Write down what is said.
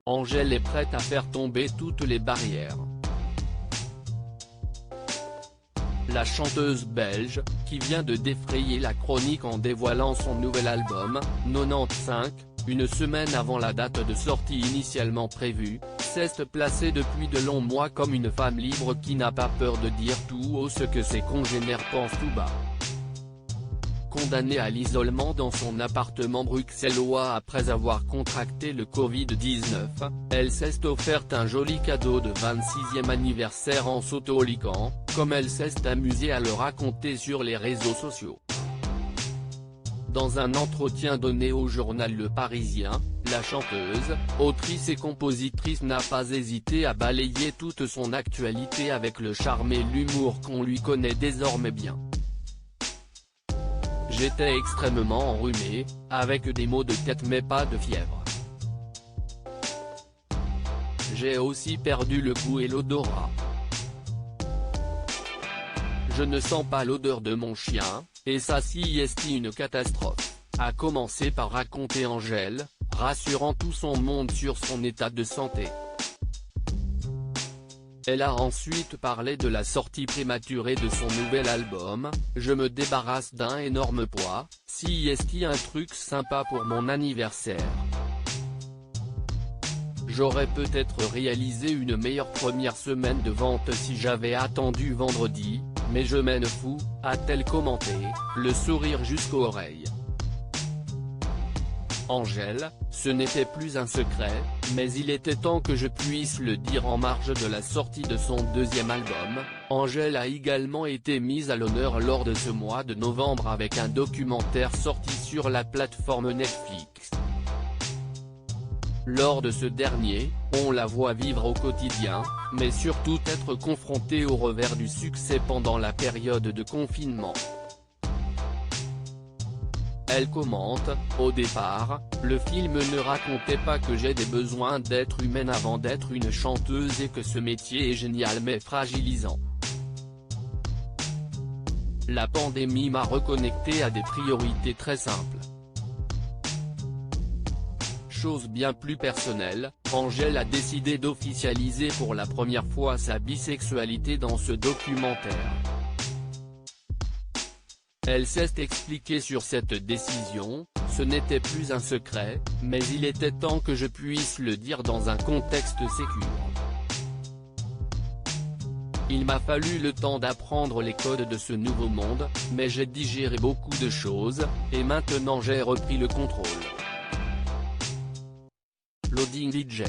Angèle est prête à faire tomber toutes les barrières. La chanteuse belge, qui vient de défrayer la chronique en dévoilant son nouvel album, 95, une semaine avant la date de sortie initialement prévue, s'est placée depuis de longs mois comme une femme libre qui n'a pas peur de dire tout haut ce que ses congénères pensent tout bas. Condamnée à l'isolement dans son appartement bruxellois après avoir contracté le Covid-19, elle s'est offerte un joli cadeau de 26e anniversaire en s'auto-liquant, comme elle s'est amusée à le raconter sur les réseaux sociaux. Dans un entretien donné au journal Le Parisien, la chanteuse, autrice et compositrice n'a pas hésité à balayer toute son actualité avec le charme et l'humour qu'on lui connaît désormais bien. J'étais extrêmement enrhumée, avec des maux de tête mais pas de fièvre. J'ai aussi perdu le goût et l'odorat. Je ne sens pas l'odeur de mon chien, et ça si est une catastrophe, a commencé par raconter Angèle, rassurant tout son monde sur son état de santé. Elle a ensuite parlé de la sortie prématurée de son nouvel album, je me débarrasse d'un énorme poids, si est un truc sympa pour mon anniversaire. J'aurais peut-être réalisé une meilleure première semaine de vente si j'avais attendu vendredi, mais je m'en fous, a-t-elle commenté, le sourire jusqu'aux oreilles. Angèle, ce n'était plus un secret, mais il était temps que je puisse le dire en marge de la sortie de son deuxième album. Angèle a également été mise à l'honneur lors de ce mois de novembre avec un documentaire sorti sur la plateforme Netflix. Lors de ce dernier, on la voit vivre au quotidien, mais surtout être confrontée au revers du succès pendant la période de confinement. Elle commente, au départ, le film ne racontait pas que j'ai des besoins d'être humaine avant d'être une chanteuse et que ce métier est génial mais fragilisant. La pandémie m'a reconnecté à des priorités très simples. Chose bien plus personnelle, Angèle a décidé d'officialiser pour la première fois sa bisexualité dans ce documentaire. Elle s'est expliquée sur cette décision, ce n'était plus un secret, mais il était temps que je puisse le dire dans un contexte sécure. Il m'a fallu le temps d'apprendre les codes de ce nouveau monde, mais j'ai digéré beaucoup de choses, et maintenant j'ai repris le contrôle. Loading DJ.